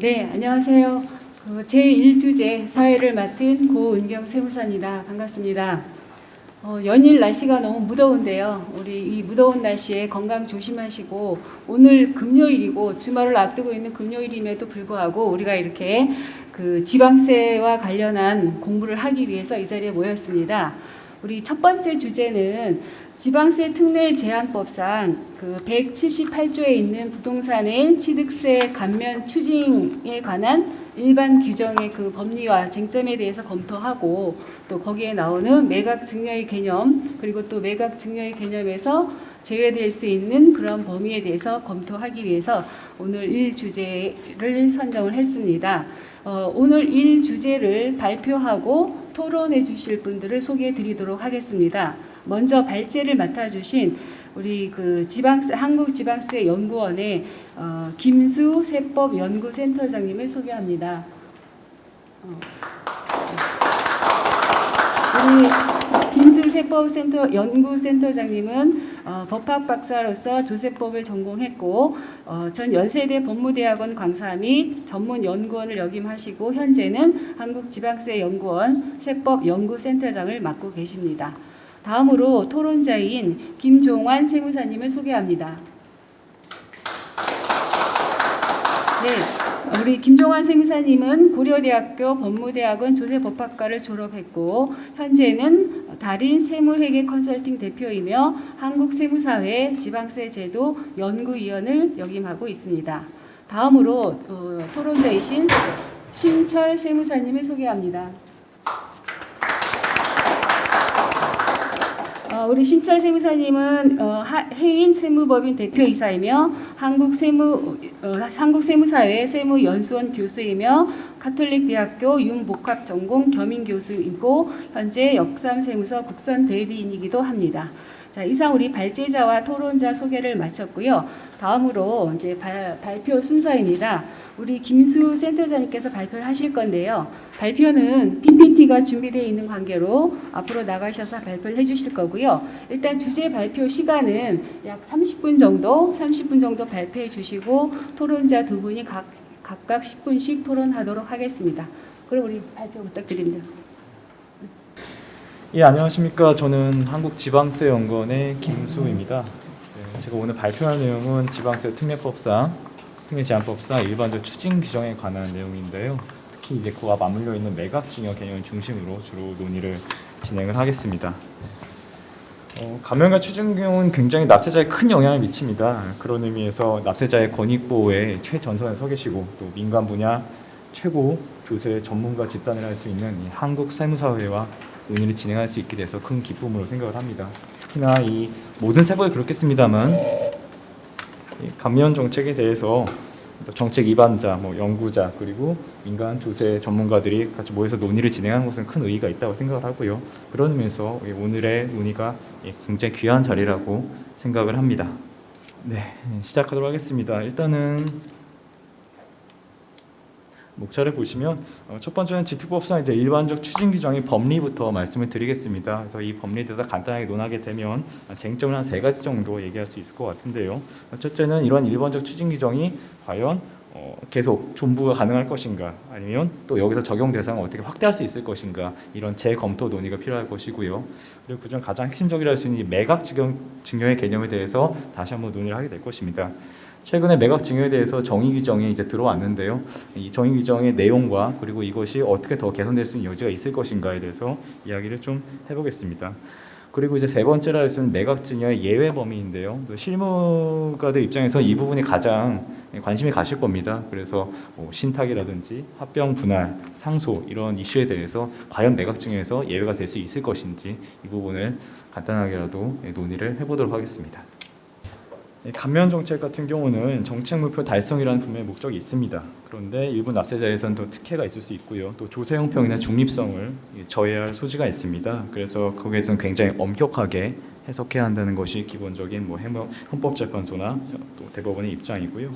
네, 안녕하세요. 제1주제 사회를 맡은 고은경 세무사입니다. 반갑습니다. 연일 날씨가 너무 무더운데요. 우리 이 무더운 날씨에 건강 조심하시고, 오늘 금요일이고 주말을 앞두고 있는 금요일임에도 불구하고 우리가 이렇게 지방세와 관련한 공부를 하기 위해서 이 자리에 모였습니다. 우리 첫 번째 주제는 지방세 특례 제한법상 178조에 있는 부동산의 취득세 감면 추징에 관한 일반 규정의 법리와 쟁점에 대해서 검토하고, 또 거기에 나오는 매각 증여의 개념, 그리고 또 매각 증여의 개념에서 제외될 수 있는 그런 범위에 대해서 검토하기 위해서 오늘 1주제를 선정을 했습니다. 오늘 1주제를 발표하고 토론해 주실 분들을 소개해 드리도록 하겠습니다. 먼저 발제를 맡아주신 우리 한국지방세연구원의 김수 세법연구센터장님을 소개합니다. 우리 김수 세법연구센터장님은 법학 박사로서 조세법을 전공했고, 전 연세대 법무대학원 강사 및 전문 연구원을 역임하시고 현재는 한국지방세연구원 세법연구센터장을 맡고 계십니다. 다음으로 토론자인 김종환 세무사님을 소개합니다. 네, 우리 김종환 세무사님은 고려대학교 법무대학원 조세법학과를 졸업했고 현재는 달인 세무회계 컨설팅 대표이며 한국세무사회 지방세제도 연구위원을 역임하고 있습니다. 다음으로 토론자이신 신철 세무사님을 소개합니다. 우리 신철 세무사님은 해인 세무법인 대표이사이며 한국세무사회 세무연수원 교수이며 가톨릭대학교 융복합전공 겸임교수이고 현재 역삼세무서 국선대리인이기도 합니다. 자, 이상 우리 발제자와 토론자 소개를 마쳤고요. 다음으로 이제 발표 순서입니다. 우리 김수 센터장님께서 발표를 하실 건데요. 발표는 PPT가 준비되어 있는 관계로 앞으로 나가셔서 발표를 해주실 거고요. 일단 주제 발표 시간은 약 30분 정도 발표해 주시고 토론자 두 분이 각각 10분씩 토론하도록 하겠습니다. 그럼 우리 발표 부탁드립니다. 예, 안녕하십니까. 저는 한국지방세연구원의 김수입니다. 네, 제가 오늘 발표할 내용은 지방세 특례제한법상 일반적 추징 규정에 관한 내용인데요. 특히 이제 그와 맞물려 있는 매각증여 개념을 중심으로 주로 논의를 진행을 하겠습니다. 감면과 추징은 굉장히 납세자에 큰 영향을 미칩니다. 그런 의미에서 납세자의 권익 보호에 최전선에 서 계시고 또 민간 분야 최고 교세 전문가 집단을 할 수 있는 이 한국세무사회와 논의를 진행할 수 있게 돼서 큰 기쁨으로 생각을 합니다. 특히나 이 모든 세법이 그렇겠습니다만 감면 정책에 대해서 정책 입안자, 연구자 그리고 민간 조세 전문가들이 같이 모여서 논의를 진행하는 것은 큰 의의가 있다고 생각을 하고요. 그런 의미에서 오늘의 논의가 굉장히 귀한 자리라고 생각을 합니다. 네, 시작하도록 하겠습니다. 일단은 목차를 보시면 첫 번째는 지특법상 이제 일반적 추징 규정의 법리부터 말씀을 드리겠습니다. 그래서 이 법리에 대해서 간단하게 논하게 되면 쟁점을 한 3가지 정도 얘기할 수 있을 것 같은데요. 첫째는 이런 일반적 추징 규정이 과연 계속 존부가 가능할 것인가, 아니면 또 여기서 적용 대상을 어떻게 확대할 수 있을 것인가, 이런 재검토 논의가 필요할 것이고요. 그리고 그중 가장 핵심적이라 할 수 있는 이 매각 증여의 개념에 대해서 다시 한번 논의를 하게 될 것입니다. 최근에 매각 증여에 대해서 정의 규정이 이제 들어왔는데요. 이 정의 규정의 내용과 그리고 이것이 어떻게 더 개선될 수 있는 여지가 있을 것인가에 대해서 이야기를 좀 해보겠습니다. 그리고 이제 세 번째로 할 수 있는 매각 증여의 예외 범위인데요. 실무가들 입장에서 이 부분이 가장 관심이 가실 겁니다. 그래서 신탁이라든지 합병 분할, 상소 이런 이슈에 대해서 과연 매각 증여에서 예외가 될 수 있을 것인지 이 부분을 간단하게라도 논의를 해보도록 하겠습니다. 감면 정책 같은 경우는 정책 목표 달성이라는 분명히 목적이 있습니다. 그런데 일부 납세자에서는 또 특혜가 있을 수 있고요. 또 조세 형평이나 중립성을 저해할 소지가 있습니다. 그래서 거기에서는 굉장히 엄격하게 해석해야 한다는 것이 기본적인 헌법재판소나 또 대법원의 입장이고요.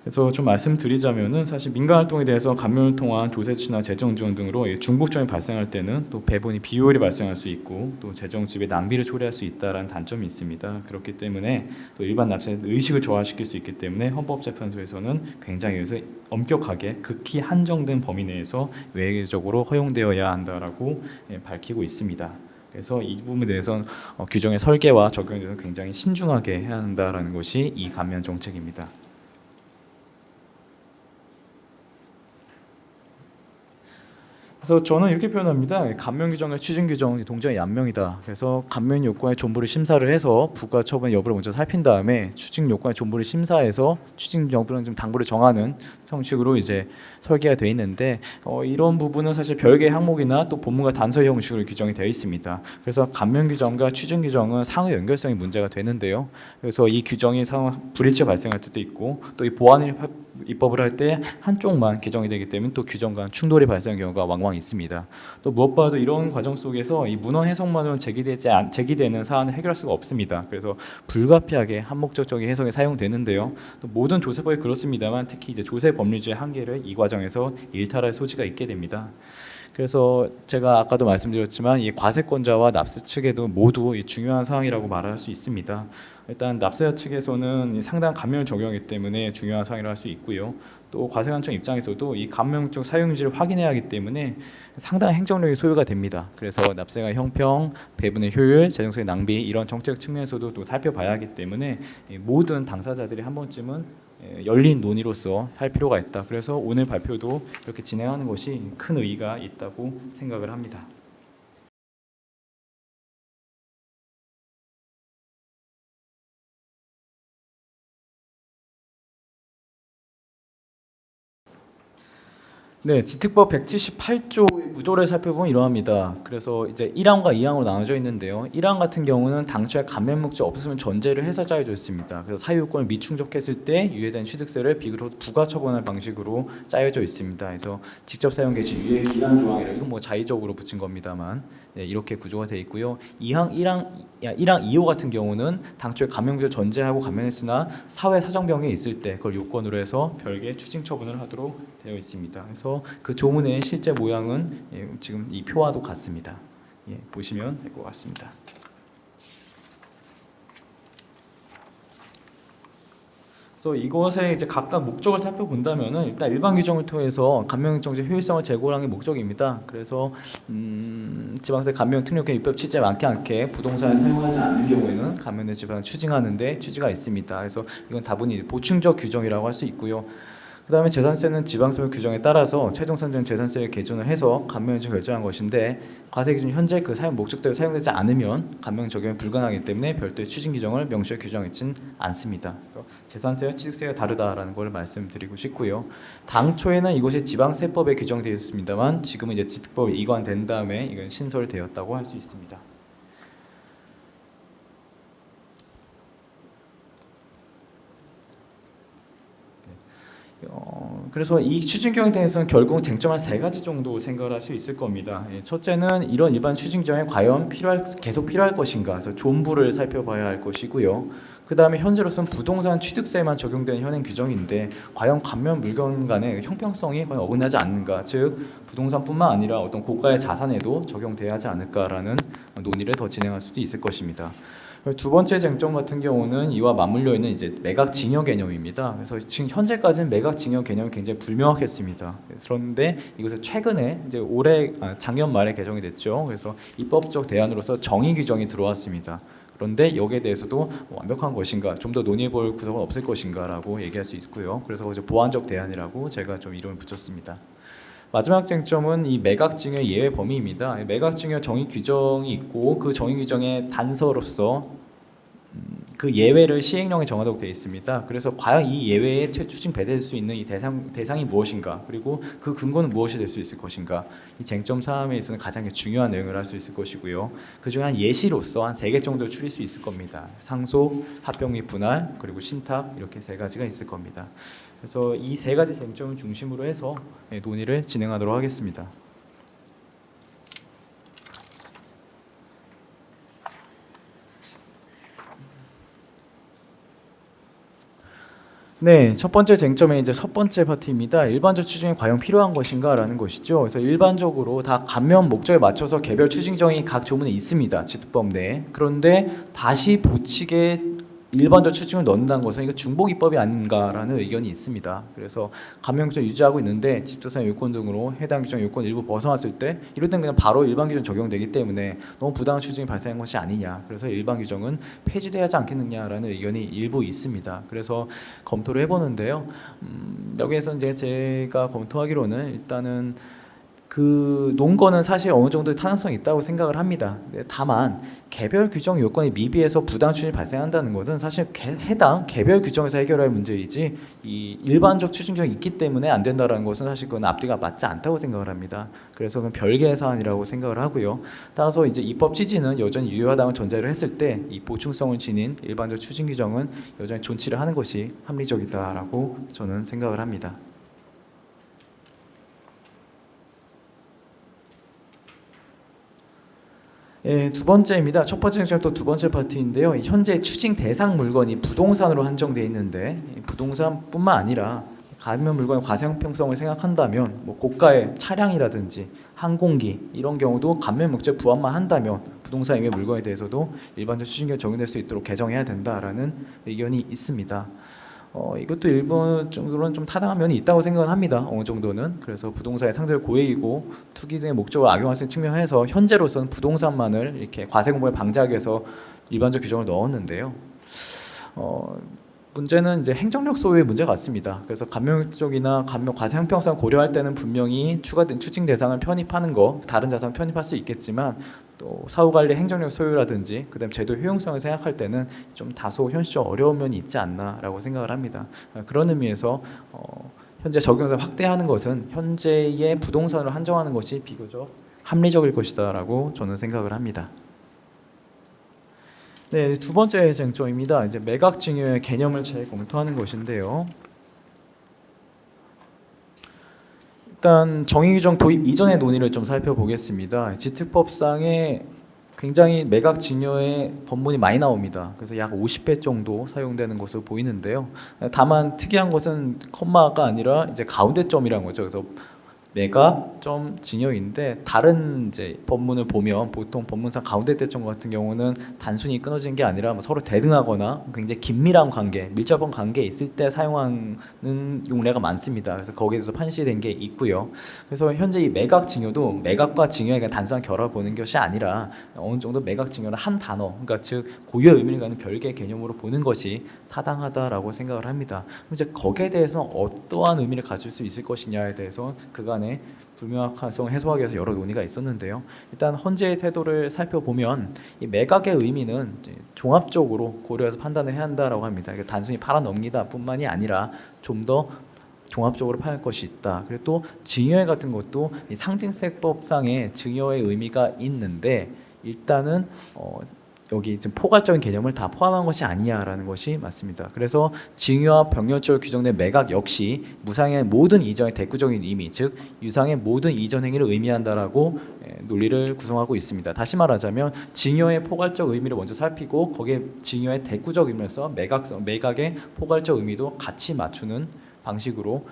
그래서 좀 말씀드리자면은 사실 민간 활동에 대해서 감면을 통한 조세 취나 재정 지원 등으로 이 중복점이 발생할 때는 또 배분이 비효율이 발생할 수 있고 또 재정 지급의 낭비를 초래할 수 있다라는 단점이 있습니다. 그렇기 때문에 또 일반 납세자 의식을 저하시킬 수 있기 때문에 헌법재판소에서는 굉장히 여기서 엄격하게 극히 한정된 범위 내에서 외계적으로 허용되어야 한다라고 밝히고 있습니다. 그래서 이 부분에 대해서는 규정의 설계와 적용에 대해서 굉장히 신중하게 해야 한다라는 것이 이 감면 정책입니다. 그래서 저는 이렇게 표현합니다. 감면 규정과 추징 규정 동전의 양면이다. 그래서 감면 요건의 존부를 심사를 해서 부과 처분 여부를 먼저 살핀 다음에 추징 요건의 존부를 심사해서 추징 여부는 좀 당부를 정하는 형식으로 이제 설계가 되어 있는데 이런 부분은 사실 별개의 항목이나 또 본문과 단서 형식으로 규정이 되어 있습니다. 그래서 감면 규정과 추징 규정은 상호 연결성이 문제가 되는데요. 그래서 이 규정이 상호 불일치가 발생할 때도 있고 또 이 보완 입법을 할 때 한쪽만 개정이 되기 때문에 또 규정과 충돌이 발생하는 경우가 왕왕 있습니다. 또 무엇보다도 이런 과정 속에서 이 문헌 해석만으로는 제기되는 사안을 해결할 수가 없습니다. 그래서 불가피하게 한목적적인 해석이 사용되는데요. 또 모든 조세법이 그렇습니다만 특히 이제 조세 법률주의 한계를 이 과정에서 일탈할 소지가 있게 됩니다. 그래서 제가 아까도 말씀드렸지만 이 과세권자와 납세 측에도 모두 중요한 사항이라고 말할 수 있습니다. 일단 납세자 측에서는 상당한 감면을 적용하기 때문에 중요한 사항이라고 할 수 있고요. 또 과세관청 입장에서도 이 감면적 사용유지를 확인해야 하기 때문에 상당한 행정력이 소요가 됩니다. 그래서 납세가 형평, 배분의 효율, 재정성의 낭비 이런 정책 측면에서도 또 살펴봐야 하기 때문에 모든 당사자들이 한 번쯤은 열린 논의로서 할 필요가 있다. 그래서 오늘 발표도 이렇게 진행하는 것이 큰 의의가 있다고 생각을 합니다. 네, 지특법 178조 구조를 살펴보면 이러합니다. 그래서 이제 1항과 2항으로 나눠져 있는데요. 1항 같은 경우는 당초에 감면 목적 없음을 전제를 해서 짜여져 있습니다. 그래서 사유요건을 미충족했을 때 유예된 취득세를 비교로 부과 처분할 방식으로 짜여져 있습니다. 그래서 직접 사용 개시 유예 기간 조항이라 이건 뭐 자의적으로 붙인 겁니다만 이렇게 구조가 되어 있고요. 1항 2호 같은 경우는 당초에 감면을 전제하고 감면했으나 사회 사정병이 있을 때 그걸 요건으로 해서 별개 추징 처분을 하도록 되어 있습니다. 그래서 그 조문의 실제 모양은 지금 이 표와도 같습니다. 보시면 될 것 같습니다. 그래서 이것의 이제 각각 목적을 살펴본다면은 일단 일반 규정을 통해서 감면정책 효율성을 제고하는 게 목적입니다. 그래서 지방세 감면 특례권 입법 취지에 맞지 않게 부동산을 사용하지 않는 경우에는 감면의 지방을 추징하는데 취지가 있습니다. 그래서 이건 다분히 보충적 규정이라고 할 수 있고요. 그다음에 재산세는 지방세법 규정에 따라서 최종 산정 재산세를 기준을 해서 감면을 결정한 것인데 과세 기준 현재 그 사용 목적대로 사용되지 않으면 감면 적용이 불가능하기 때문에 별도의 추징 규정을 명시하게 규정하진 않습니다. 재산세와 취득세가 다르다라는 걸 말씀드리고 싶고요. 당초에는 이것이 지방세법에 규정되어 있습니다만 지금은 이제 지특법에 이관된 다음에 이건 신설되었다고 할 수 있습니다. 그래서 이 추징경에 대해서는 결국 쟁점 한 세 가지 정도 생각을 할 수 있을 겁니다. 첫째는 이런 일반 추징경이 과연 계속 필요할 것인가, 그래서 존부를 살펴봐야 할 것이고요. 그 다음에 현재로서는 부동산 취득세만 적용되는 현행 규정인데 과연 감면 물건 간의 형평성이 과연 어긋나지 않는가, 즉 부동산뿐만 아니라 어떤 고가의 자산에도 적용돼야 하지 않을까라는 논의를 더 진행할 수도 있을 것입니다. 두 번째 쟁점 같은 경우는 이와 맞물려 있는 이제 매각징여 개념입니다. 그래서 지금 현재까지는 매각징여 개념이 굉장히 불명확했습니다. 그런데 이것을 최근에 이제 작년 말에 개정이 됐죠. 그래서 입법적 대안으로서 정의 규정이 들어왔습니다. 그런데 여기에 대해서도 완벽한 것인가, 좀 더 논의해볼 구석은 없을 것인가라고 얘기할 수 있고요. 그래서 이제 보완적 대안이라고 제가 좀 이름을 붙였습니다. 마지막 쟁점은 이 매각증여 예외 범위입니다. 매각증여 정의 규정이 있고 그 정의 규정의 단서로서 그 예외를 시행령에 정하도록 되어 있습니다. 그래서 과연 이 예외에 추징 배제될 수 있는 이 대상이 무엇인가, 그리고 그 근거는 무엇이 될 수 있을 것인가, 이 쟁점 사항에 있어서는 가장 중요한 내용을 할 수 있을 것이고요. 그중에 한 예시로서 한 3개 정도 추릴 수 있을 겁니다. 상속, 합병 및 분할, 그리고 신탁, 이렇게 3가지가 있을 겁니다. 그래서 이 3가지 쟁점을 중심으로 해서 논의를 진행하도록 하겠습니다. 네, 첫 번째 쟁점의 이제 첫 번째 파트입니다. 일반적 추징이 과연 필요한 것인가라는 것이죠. 그래서 일반적으로 다 감면 목적에 맞춰서 개별 추징정이 각 조문에 있습니다. 지특법 내에. 그런데 다시 보칙에 일반적 추징을 넣는다는 것은 이거 중복 입법이 아닌가라는 의견이 있습니다. 그래서 감면 규정 유지하고 있는데 집사상 요건 등으로 해당 규정 요건 일부 벗어났을 때 이럴 땐 그냥 바로 일반 규정 적용되기 때문에 너무 부당한 추징이 발생한 것이 아니냐. 그래서 일반 규정은 폐지돼야 하지 않겠느냐라는 의견이 일부 있습니다. 그래서 검토를 해보는데요. 여기에서 이제 제가 검토하기로는 일단은 그 논거는 사실 어느 정도의 타당성이 있다고 생각을 합니다. 다만 개별 규정 요건이 미비해서 부당 추징이 발생한다는 것은 사실 해당 개별 규정에서 해결할 문제이지 이 일반적 추징정이 있기 때문에 안 된다라는 것은 사실 그건 앞뒤가 맞지 않다고 생각을 합니다. 그래서 그건 별개의 사안이라고 생각을 하고요. 따라서 이제 입법 취지는 여전히 유효하다는 전제를 했을 때 이 보충성을 지닌 일반적 추징 규정은 여전히 존치를 하는 것이 합리적이다라고 저는 생각을 합니다. 예, 두 번째입니다. 첫 번째 쟁점 또 두 번째 파트인데요. 현재 추징 대상 물건이 부동산으로 한정돼 있는데 부동산뿐만 아니라 감면 물건의 과세형평성을 생각한다면 뭐 고가의 차량이라든지 항공기 이런 경우도 감면 목적 부합만 한다면 부동산 이외 물건에 대해서도 일반적 추징이 적용될 수 있도록 개정해야 된다라는 의견이 있습니다. 이것도 일본 정도로는 좀 타당한 면이 있다고 생각은 합니다. 어느 정도는. 그래서 부동산의 상대적 고액이고 투기 등의 목적을 악용할 수 있는 측면에서 현재로서는 부동산만을 이렇게 과세 공부에 방지하기 위해서 일반적 규정을 넣었는데요. 문제는 이제 행정력 소유의 문제 같습니다. 그래서 감면 쪽이나 감면 과세 형평성 고려할 때는 분명히 추가된 추징 대상을 편입하는 거, 다른 자산 편입할 수 있겠지만 또 사후 관리 행정력 소유라든지 그다음 제도 효용성을 생각할 때는 좀 다소 현실적 어려운 면이 있지 않나라고 생각을 합니다. 그런 의미에서 현재 적용을 확대하는 것은 현재의 부동산으로 한정하는 것이 비교적 합리적일 것이다라고 저는 생각을 합니다. 네, 두 번째 쟁점입니다. 이제 매각 증여의 개념을 재검토하는 것인데요. 일단 정의 규정 도입 이전의 논의를 좀 살펴보겠습니다. 지특법상에 굉장히 매각 증여의 법문이 많이 나옵니다. 그래서 약 50회 정도 사용되는 것으로 보이는데요. 다만 특이한 것은 컴마가 아니라 이제 가운데 점이라는 거죠. 그래서 매각 점 증여인데 다른 이제 법문을 보면 보통 법문상 가운데 대점 같은 경우는 단순히 끊어진 게 아니라 뭐 서로 대등하거나 굉장히 긴밀한 관계, 밀접한 관계에 있을 때 사용하는 용례가 많습니다. 그래서 거기에 대해서 판시된 게 있고요. 그래서 현재 이 매각 증여도 매각과 증여의 그냥 단순한 결합을 보는 것이 아니라 어느 정도 매각 증여는 한 단어, 그러니까 즉 고유의 의미를 갖는 별개의 개념으로 보는 것이 타당하다라고 생각을 합니다. 이제 거기에 대해서 어떠한 의미를 가질 수 있을 것이냐에 대해서 그간의 불명확성을 해소하기 위해서 여러 논의가 있었는데요. 일단 헌재의 태도를 살펴보면 이 매각의 의미는 종합적으로 고려해서 판단을 해야 한다라고 합니다. 그러니까 단순히 팔아 넘기다 뿐만이 아니라 좀 더 종합적으로 팔 것이 있다. 그리고 또 증여 같은 것도 이 상징세법상의 증여의 의미가 있는데 일단은 여기 지금 포괄적인 개념을 다 포함한 것이 아니냐라는 것이 맞습니다. 그래서 증여와 병렬적으로 규정된 매각 역시 무상의 모든 이전의 대구적인 의미, 즉 유상의 모든 이전 행위를 의미한다라고 논리를 구성하고 있습니다. 다시 말하자면 증여의 포괄적 의미를 먼저 살피고 거기에 증여의 대구적 의미에서 매각의 포괄적 의미도 같이 맞추는 방식으로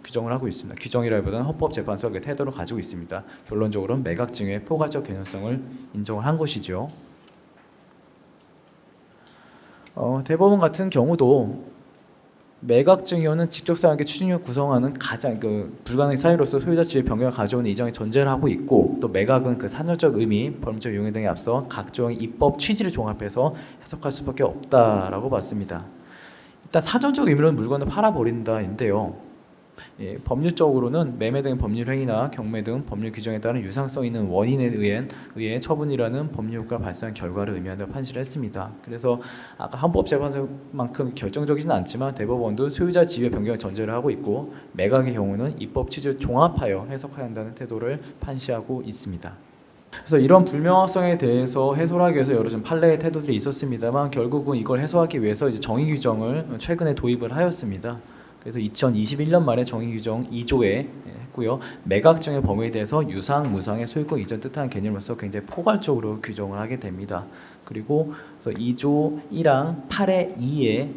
규정을 하고 있습니다. 규정이라기보다는 헌법재판소의 태도를 가지고 있습니다. 결론적으로는 매각 증여의 포괄적 개념성을 인정을 한 것이죠. 대법원 같은 경우도 매각 증여는 직접 사용하게 추징력 구성하는 가장 불가능한 사유로서 소유자 지위 변경을 가져오는 이정의 전제를 하고 있고 또 매각은 그 산술적 의미, 법률적 용해 등에 앞서 각종의 입법 취지를 종합해서 해석할 수밖에 없다라고 봤습니다. 일단 사전적 의미로는 물건을 팔아버린다인데요. 법률적으로는 매매 등 법률 행위나 경매 등 법률 규정에 따른 유상성 있는 원인에 의해 처분이라는 법률 효과가 발생한 결과를 의미한다고 판시를 했습니다. 그래서 아까 헌법재판소만큼 결정적이진 않지만 대법원도 소유자 지위의 변경을 전제를 하고 있고 매각의 경우는 입법 취지를 종합하여 해석해야 한다는 태도를 판시하고 있습니다. 그래서 이런 불명확성에 대해서 해소를 하기 위해서 여러 좀 판례의 태도들이 있었습니다만 결국은 이걸 해소하기 위해서 이제 정의 규정을 최근에 도입을 하였습니다. 그래서 2021년 말에 정의 규정 2조에 했고요. 매각 증여 범위에 대해서 유상, 무상의 소유권 이전 뜻하는 개념으로서 굉장히 포괄적으로 규정을 하게 됩니다. 그리고 그래서 2조 1항 8의 2에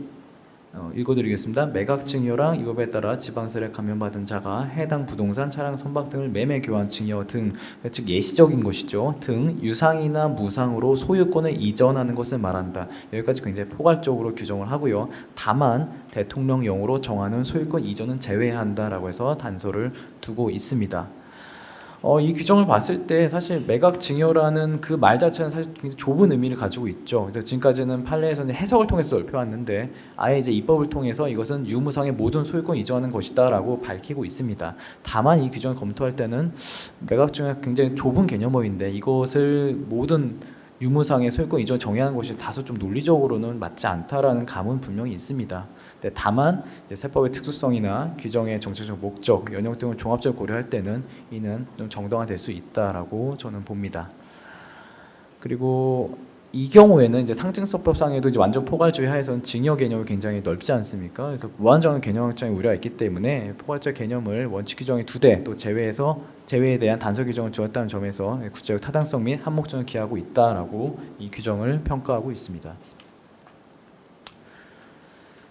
읽어드리겠습니다. 매각증여랑 이 법에 따라 지방세를 감면받은 자가 해당 부동산, 차량, 선박 등을 매매, 교환, 증여 등, 즉 예시적인 것이죠. 등 유상이나 무상으로 소유권을 이전하는 것을 말한다. 여기까지 굉장히 포괄적으로 규정을 하고요. 다만 대통령령으로 정하는 소유권 이전은 제외한다라고 해서 단서를 두고 있습니다. 이 규정을 봤을 때 사실 매각증여라는 그 말 자체는 사실 굉장히 좁은 의미를 가지고 있죠. 그래서 지금까지는 판례에서는 해석을 통해서 넓혀왔는데 아예 이제 입법을 통해서 이것은 유무상의 모든 소유권 이전하는 것이다라고 밝히고 있습니다. 다만 이 규정을 검토할 때는 매각증여가 굉장히 좁은 개념어인데 이것을 모든 유무상의 소유권 이전을 정의하는 것이 다소 좀 논리적으로는 맞지 않다라는 감은 분명히 있습니다. 다만 세법의 특수성이나 규정의 정책적 목적, 연용 등을 종합적으로 고려할 때는 이는 좀 정당화될 수 있다라고 저는 봅니다. 그리고 이 경우에는 이제 상증서법상에도 이제 완전 포괄주의 하에서는 증여 개념이 굉장히 넓지 않습니까? 그래서 무한정한 개념 확장의 우려가 있기 때문에 포괄적 개념을 원칙 규정의 2대 또 제외해서 제외에 대한 단서 규정을 주었다는 점에서 구체적 타당성 및 한목적을 기하고 있다라고 이 규정을 평가하고 있습니다.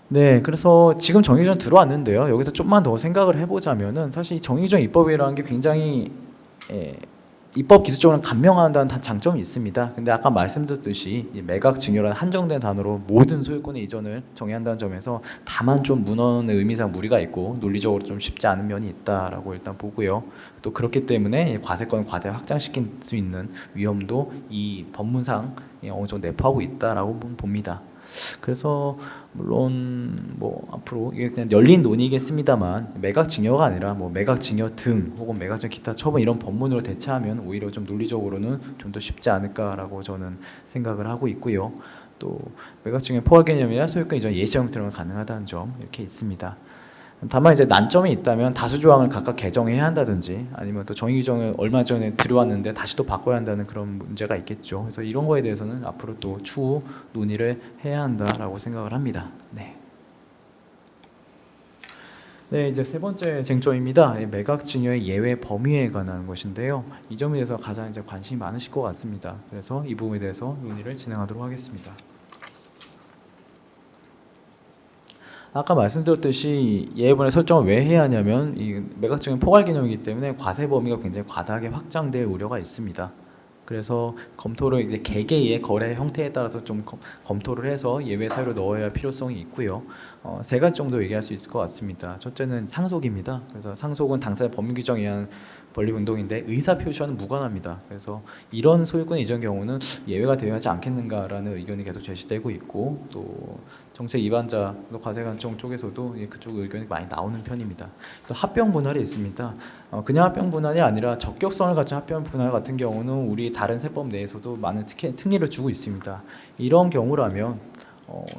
네, 그래서 지금 정의규정 들어왔는데요. 여기서 좀만 더 생각을 해보자면은 사실 이 정의규정 입법이라는 게 굉장히 입법 기술적으로 감명한다는 장점이 있습니다. 근데 아까 말씀드렸듯이 이 매각 증여라는 한정된 단어로 모든 소유권의 이전을 정의한다는 점에서 다만 좀 문헌의 의미상 무리가 있고 논리적으로 좀 쉽지 않은 면이 있다라고 일단 보고요. 또 그렇기 때문에 과세권을 과대 확장시킬 수 있는 위험도 이 법문상 어느 정도 내포하고 있다라고 봅니다. 그래서 물론 뭐 앞으로 이게 그냥 열린 논의겠습니다만 매각 증여가 아니라 뭐 매각 증여 등 혹은 매각 증여 기타 처분 이런 법문으로 대체하면 오히려 좀 논리적으로는 좀 더 쉽지 않을까라고 저는 생각을 하고 있고요. 또 매각 증여 포괄 개념이나 소유권 이전 예시적 들은 가능하다는 점 이렇게 있습니다. 다만 이제 난점이 있다면 다수 조항을 각각 개정해야 한다든지 아니면 또 정의 규정을 얼마 전에 들어왔는데 다시 또 바꿔야 한다는 그런 문제가 있겠죠. 그래서 이런 거에 대해서는 앞으로 또 추후 논의를 해야 한다라고 생각을 합니다. 네, 이제 세 번째 쟁점입니다. 매각 증여의 예외 범위에 관한 것인데요. 이 점에 대해서 가장 이제 관심이 많으실 것 같습니다. 그래서 이 부분에 대해서 논의를 진행하도록 하겠습니다. 아까 말씀드렸듯이 예외분의 설정을 왜 해야 하냐면 이 매각증여 포괄 개념이기 때문에 과세 범위가 굉장히 과다하게 확장될 우려가 있습니다. 그래서 검토를 이제 개개의 거래 형태에 따라서 좀 검토를 해서 예외 사유로 넣어야 할 필요성이 있고요. 세 가지 정도 얘기할 수 있을 것 같습니다. 첫째는 상속입니다. 그래서 상속은 당사자 법률 규정에 의한 권리 운동인데 의사 표시와는 무관합니다. 그래서 이런 소유권 이전 경우는 예외가 되어야 하지 않겠는가라는 의견이 계속 제시되고 있고 또 정책 위반자 과세관청 쪽에서도 그쪽 의견이 많이 나오는 편입니다. 또 합병 분할이 있습니다. 그냥 합병 분할이 아니라 적격성을 갖춘 합병 분할 같은 경우는 우리 다른 세법 내에서도 많은 특례를 주고 있습니다. 이런 경우라면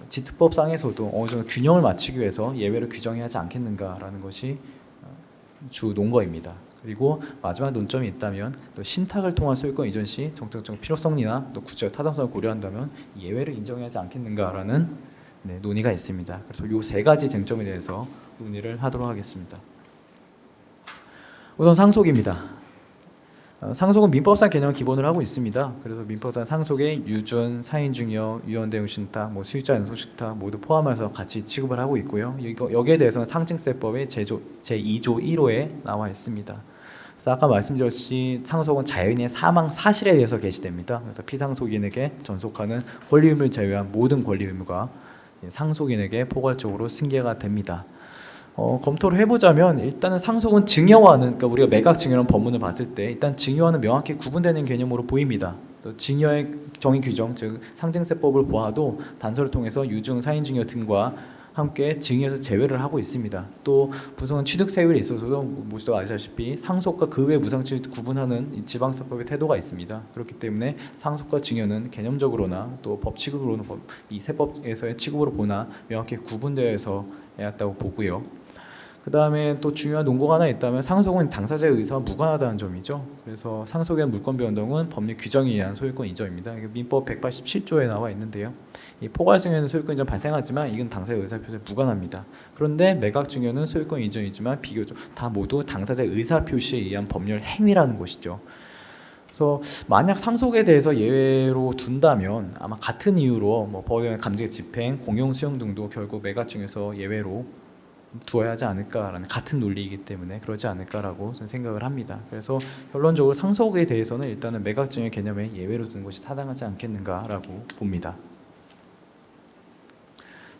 지특법상에서도 어느 정도 균형을 맞추기 위해서 예외를 규정해야 하지 않겠는가라는 것이 주 논거입니다. 그리고 마지막 논점이 있다면 또 신탁을 통한 소유권 이전 시 정책적 필요성이나 또 구체적 타당성을 고려한다면 예외를 인정해야 하지 않겠는가라는 논의가 있습니다. 그래서 이 세 가지 쟁점에 대해서 논의를 하도록 하겠습니다. 우선 상속입니다. 상속은 민법상 개념을 기본으로 하고 있습니다. 그래서 민법상 상속에 유준, 사인증여, 유언대응 신탁, 수익자 연속신탁 모두 포함해서 같이 취급을 하고 있고요. 여기에 대해서는 상증세법의 제2조 1호에 나와 있습니다. 그래서 아까 말씀드렸듯이 상속은 자연인의 사망 사실에 대해서 개시됩니다. 그래서 피상속인에게 전속하는 권리 의무를 제외한 모든 권리 의무가 상속인에게 포괄적으로 승계가 됩니다. 검토를 해보자면 일단은 상속은 증여와는 그러니까 우리가 매각 증여라는 법문을 봤을 때 일단 증여와는 명확히 구분되는 개념으로 보입니다. 그래서 증여의 정의 규정 즉 상증세법을 보아도 단서를 통해서 유증, 사인증여 등과 함께 증여에서 제외를 하고 있습니다. 또 부성은 취득세율에 있어서도 모두도 아시다시피 상속과 그 외 무상취를 구분하는 이 지방세법의 태도가 있습니다. 그렇기 때문에 상속과 증여는 개념적으로나 또 법 취급으로는 이 세법에서의 취급으로 보나 명확히 구분되어서 해야 한다고 보고요. 그 다음에 또 중요한 논거가 하나 있다면 상속은 당사자의 의사와 무관하다는 점이죠. 그래서 상속의 물권 변동은 법률 규정에 의한 소유권 이전입니다. 민법 187조에 나와 있는데요. 이 포괄 증여는 소유권 이전 발생하지만 이건 당사자의 의사 표시에 무관합니다. 그런데 매각 증여는 소유권 이전이지만 비교적 다 모두 당사자의 의사 표시에 의한 법률 행위라는 것이죠. 그래서 만약 상속에 대해서 예외로 둔다면 아마 같은 이유로 뭐 법원의 감정의 집행, 공용 수용 등도 결국 매각 중에서 예외로 두어야 하지 않을까라는 같은 논리이기 때문에 그러지 않을까라고 저는 생각을 합니다. 그래서 결론적으로 상속에 대해서는 일단은 매각증의 개념에 예외로 두는 것이 타당하지 않겠는가라고 봅니다.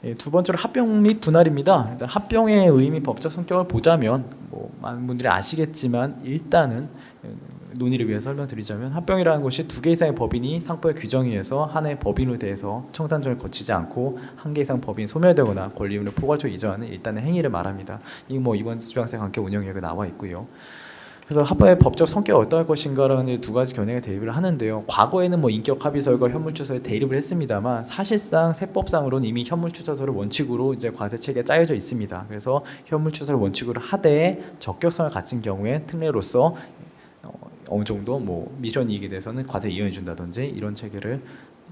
예, 두 번째로 합병 및 분할입니다. 일단 합병의 의미, 법적 성격을 보자면 뭐 많은 분들이 아시겠지만 일단은 논의를 위해 설명드리자면 합병이라는 것이 두 개 이상의 법인이 상법의 규정에 의해서 하나의 법인으로 대해서 청산전을 거치지 않고 한 개 이상 법인이 소멸되거나 권리 의무를 포괄적으로 이전하는 일단의 행위를 말합니다. 이 뭐 이번 지방세 관계 운영계획에 나와 있고요. 그래서 합병의 법적 성격이 어떠할 것인가라는 두 가지 견해가 대립을 하는데요. 과거에는 뭐 인격 합의설과 현물추서에 대립을 했습니다만 사실상 세법상으로는 이미 현물추서를 원칙으로 이제 과세 체계가 짜여져 있습니다. 그래서 현물추서를 원칙으로 하되 적격성을 갖춘 경우에 특례로서 어느 정도 뭐 미션 이익에 대해서는 과세 이연해 준다든지 이런 체계를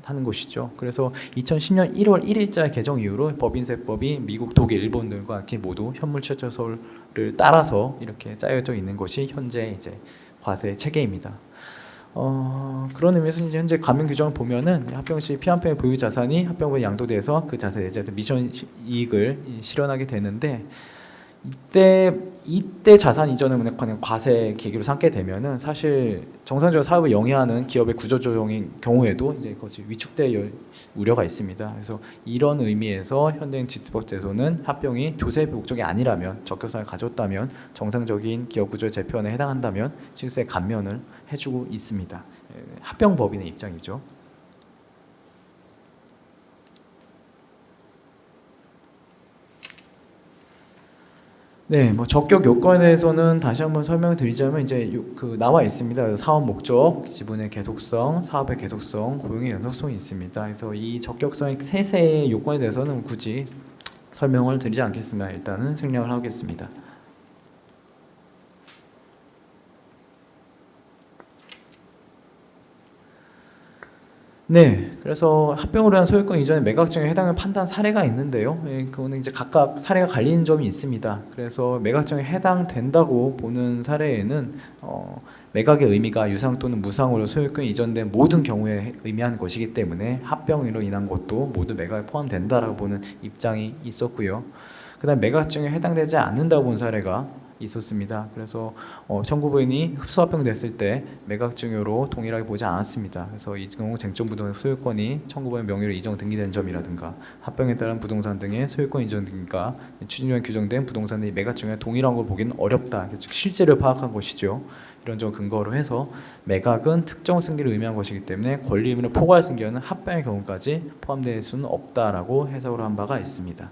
하는 것이죠. 그래서 2010년 1월 1일자 개정 이후로 법인세법이 미국, 독일, 일본 등과 함께 모두 현물추처설을 따라서 이렇게 짜여져 있는 것이 현재 이제 과세 체계입니다. 그런 의미에서 이제 현재 감면 규정을 보면은 합병 시 피한편의 보유 자산이 합병부에 양도돼서 그 자산에 이제 미션 이익을 실현하게 되는데 이때 자산 이전을 관한 과세 계기로 삼게 되면은 사실 정상적으로 사업을 영위하는 기업의 구조조정인 경우에도 이제 그것이 위축될 우려가 있습니다. 그래서 이런 의미에서 현대인 지특법제도는 합병이 조세 목적이 아니라면 적격성을 가졌다면 정상적인 기업 구조 재편에 해당한다면 증세 감면을 해주고 있습니다. 합병법인의 입장이죠. 네, 뭐 적격 요건에 대해서는 다시 한번 설명을 드리자면 이제 나와 있습니다. 사업 목적, 지분의 계속성, 사업의 계속성, 고용의 연속성이 있습니다. 그래서 이 적격성의 세세의 요건에 대해서는 굳이 설명을 드리지 않겠으면 일단은 생략을 하겠습니다. 네, 그래서 합병으로 한 소유권 이전의 매각증에 해당하는 판단 사례가 있는데요. 그거는 이제 각각 사례가 갈리는 점이 있습니다. 그래서 매각증에 해당된다고 보는 사례에는 매각의 의미가 유상 또는 무상으로 소유권 이전된 모든 경우에 의미하는 것이기 때문에 합병으로 인한 것도 모두 매각에 포함된다라고 보는 입장이 있었고요. 그다음 매각증에 해당되지 않는다고 본 사례가 있었습니다. 그래서 청구부인이 흡수합병됐을 때 매각증여로 동일하게 보지 않았습니다. 그래서 이 경우 쟁점 부동산 소유권이 청구부인 명의로 이전 등기된 점이라든가 합병에 따른 부동산 등의 소유권 이전 등기가 추진위원 규정된 부동산의 매각증여와 동일한 걸 보기는 어렵다. 즉 실제를 파악한 것이죠. 이런 점 근거로 해서 매각은 특정 승계를 의미한 것이기 때문에 권리 의무를 포괄 승계는 합병의 경우까지 포함될 수는 없다라고 해석을 한 바가 있습니다.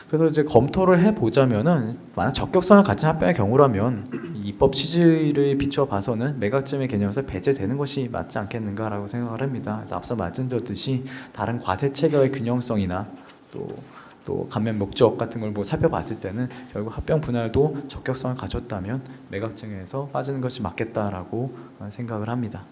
그래서 이제 검토를 해보자면은 만약 적격성을 갖춘 합병의 경우라면 입법 취지를 비춰 봐서는 매각점의 개념에서 배제되는 것이 맞지 않겠는가라고 생각을 합니다. 그래서 앞서 말씀드렸듯이 다른 과세 체계의 균형성이나 또 감면 목적 같은 걸 뭐 살펴봤을 때는 결국 합병 분할도 적격성을 가졌다면 매각증에서 빠지는 것이 맞겠다라고 생각을 합니다.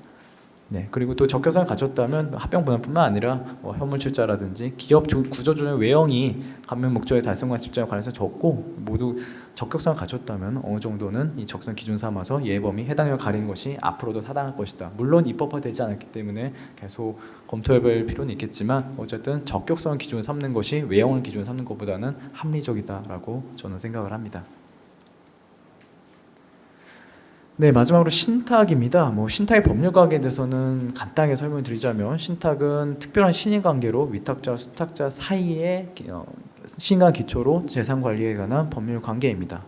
네, 그리고 또 적격성을 가졌다면 합병 분할뿐만 아니라 현물 출자라든지 기업 구조조정 외형이 감면 목적의 달성과 집중에 관해서 적고 모두 적격성을 가졌다면 어느 정도는 이 적성 기준 삼아서 예범위 해당을 가리는 것이 앞으로도 타당할 것이다. 물론 입법화되지 않았기 때문에 계속 검토해볼 필요는 있겠지만 어쨌든 적격성을 기준으로 삼는 것이 외형을 기준으로 삼는 것보다는 합리적이다라고 저는 생각을 합니다. 네, 마지막으로 신탁입니다. 신탁의 법률 관계에 대해서는 간단하게 설명드리자면 신탁은 특별한 신인관계로 위탁자와 수탁자 사이의 신인관 기초로 재산 관리에 관한 법률 관계입니다.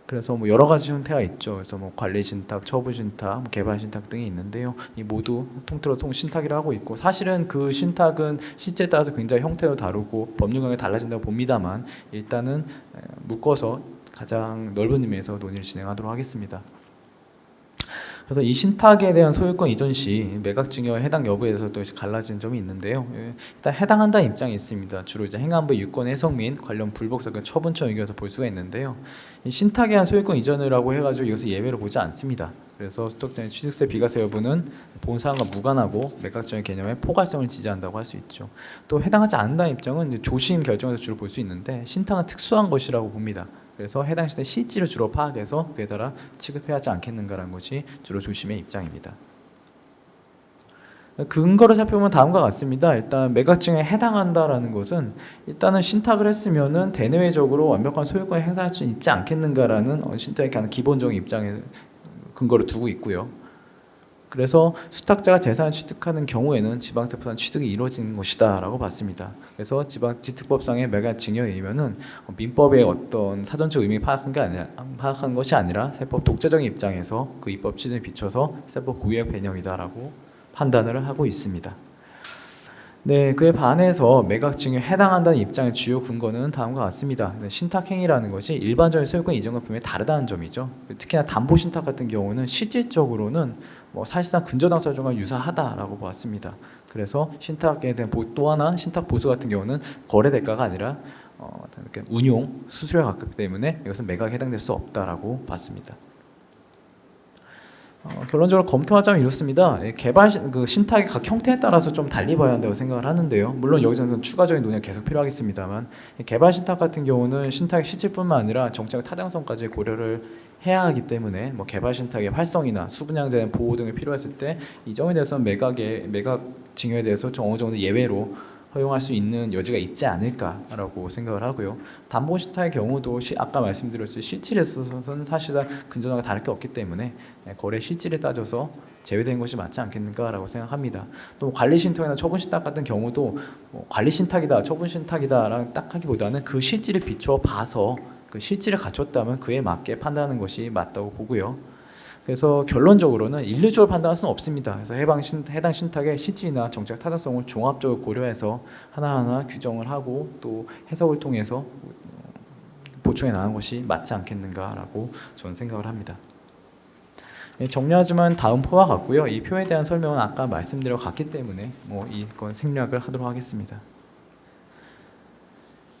그래서 여러 가지 형태가 있죠. 그래서 관리 신탁, 처분 신탁, 개발 신탁 등이 있는데요. 이 모두 통틀어 신탁이라고 하고 있고 사실은 그 신탁은 실제에 따라서 굉장히 형태도 다르고 법률 관계가 달라진다고 봅니다만 일단은 묶어서 가장 넓은 의미에서 논의를 진행하도록 하겠습니다. 그래서 이 신탁에 대한 소유권 이전 시 매각증여 해당 여부에 대해서도 갈라지는 점이 있는데요. 일단 해당한다는 입장이 있습니다. 주로 이제 행안부의 유권 해석 및 관련 불복사건 처분처 의견에서 볼 수가 있는데요. 이 신탁에 대한 소유권 이전이라고 해가지고 이것을 예외로 보지 않습니다. 그래서 수탁자의 취득세 비과세 여부는 본 사항과 무관하고 매각증여 개념의 포괄성을 지지한다고 할 수 있죠. 또 해당하지 않는다는 입장은 조심 결정에서 주로 볼 수 있는데 신탁은 특수한 것이라고 봅니다. 그래서 해당 시대 실지를 주로 파악해서 그에 따라 취급해야 하지 않겠는가라는 것이 주로 조심의 입장입니다. 근거를 살펴보면 다음과 같습니다. 일단 매각증에 해당한다라는 것은 일단은 신탁을 했으면은 대내외적으로 완벽한 소유권을 행사할 수 있지 않겠는가라는 신탁에 관한 기본적인 입장에 근거를 두고 있고요. 그래서 수탁자가 재산을 취득하는 경우에는 지방세법상 취득이 이루어지는 것이다라고 봤습니다. 그래서 지특법상의 매각증여에 의하면은 민법의 어떤 사전적 의미 파악한 것이 아니라 세법 독자적인 입장에서 그 입법 취지에 비춰서 세법 고유의 개념이다라고 판단을 하고 있습니다. 네, 그에 반해서 매각증여에 해당한다는 입장의 주요 근거는 다음과 같습니다. 신탁행위라는 것이 일반적인 소유권 이전과 분명히 다르다는 점이죠. 특히나 담보신탁 같은 경우는 실질적으로는 사실상 근저당사정과 유사하다라고 보았습니다. 그래서 신탁에 대한 또 하나 신탁 보수 같은 경우는 거래 대가가 아니라 운용, 수수료에 가깝기 때문에 이것은 매각에 해당될 수 없다라고 봤습니다. 결론적으로 검토하자면 이렇습니다. 신탁의 각 형태에 따라서 좀 달리 봐야 한다고 생각을 하는데요. 물론 여기서는 추가적인 논의가 계속 필요하겠습니다만 개발 신탁 같은 경우는 신탁의 실질뿐만 아니라 정책 타당성까지 고려를 해야 하기 때문에 개발 신탁의 활성이나 수분양자의 보호 등이 필요했을 때 이 점에 대해서는 매각 증여에 대해서 좀 어느 정도 예외로 허용할 수 있는 여지가 있지 않을까라고 생각을 하고요. 담보신탁의 경우도 아까 말씀드렸듯이 실질에 있어서는 사실상 근저당과 다를 게 없기 때문에 거래 실질에 따져서 제외된 것이 맞지 않겠는가라고 생각합니다. 또 관리신탁이나 처분신탁 같은 경우도 관리신탁이다, 처분신탁이다라는 딱 하기보다는 그 실질을 비추어 봐서 그 실질을 갖췄다면 그에 맞게 판단하는 것이 맞다고 보고요. 그래서 결론적으로는 일률적으로 판단할 수는 없습니다. 그래서 해당 신탁의 실질이나 정책 타당성을 종합적으로 고려해서 하나하나 규정을 하고 또 해석을 통해서 보충해 나가는 것이 맞지 않겠는가라고 저는 생각을 합니다. 정리하지만 다음 표와 같고요. 이 표에 대한 설명은 아까 말씀드려 갔기 때문에 이건 생략을 하도록 하겠습니다.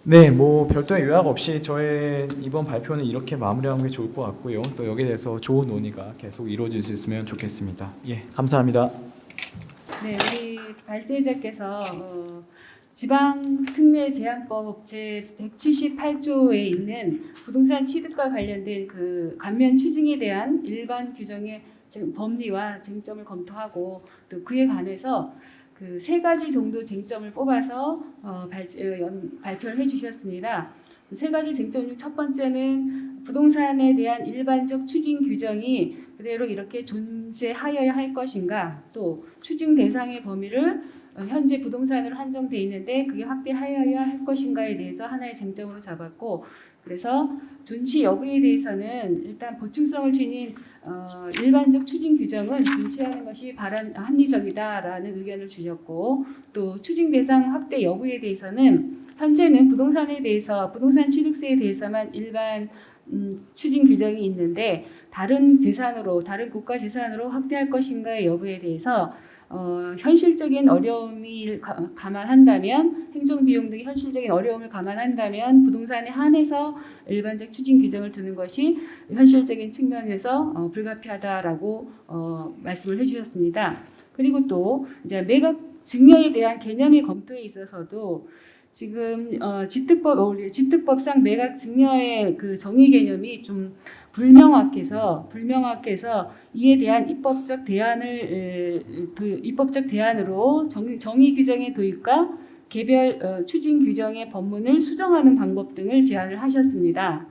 네, 별도의 요약 없이 저의 이번 발표는 이렇게 마무리하는 게 좋을 것 같고요. 또 여기에 대해서 좋은 논의가 계속 이루어질 수 있으면 좋겠습니다. 예, 감사합니다. 네, 우리 발제자께서 지방특례제한법 제 178조에 있는 부동산 취득과 관련된 그 감면 추징에 대한 일반 규정의 법리와 쟁점을 검토하고 또 그에 관해서 그 세 가지 정도 쟁점을 뽑아서 발표를 해주셨습니다. 세 가지 쟁점 중 첫 번째는 부동산에 대한 일반적 추징 규정이 그대로 이렇게 존재하여야 할 것인가, 또 추징 대상의 범위를 현재 부동산으로 한정돼 있는데 그게 확대하여야 할 것인가에 대해서 하나의 쟁점으로 잡았고, 그래서 존치 여부에 대해서는 일단 보충성을 지닌 일반적 추징 규정은 존치하는 것이 합리적이다라는 의견을 주셨고, 또 추징 대상 확대 여부에 대해서는 현재는 부동산에 대해서 부동산 취득세에 대해서만 일반 추징 규정이 있는데 다른 국가 재산으로 확대할 것인가의 여부에 대해서 현실적인 어려움을 감안한다면, 행정비용 등의 현실적인 어려움을 감안한다면 부동산에 한해서 일반적 추징 규정을 두는 것이 현실적인 측면에서 불가피하다라고 말씀을 해주셨습니다. 그리고 또 이제 매각 증여에 대한 개념의 검토에 있어서도 지금 지특법상 매각 증여의 그 정의 개념이 좀 불명확해서 이에 대한 입법적 대안으로 정의 규정의 도입과 개별 추징 규정의 법문을 수정하는 방법 등을 제안을 하셨습니다.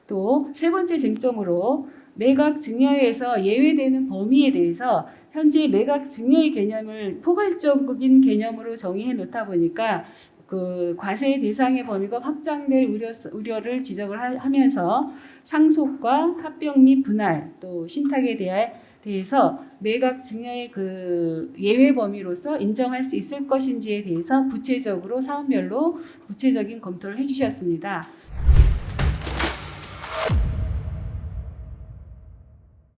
또 세 번째 쟁점으로 매각 증여에서 예외되는 범위에 대해서 현재 매각 증여의 개념을 포괄적인 개념으로 정의해 놓다 보니까 그 과세 대상의 범위가 확장될 우려를 지적을 하면서 상속과 합병 및 분할, 또 신탁에 대해서 매각 증여의 그 예외 범위로서 인정할 수 있을 것인지에 대해서 구체적으로 사안별로 구체적인 검토를 해주셨습니다.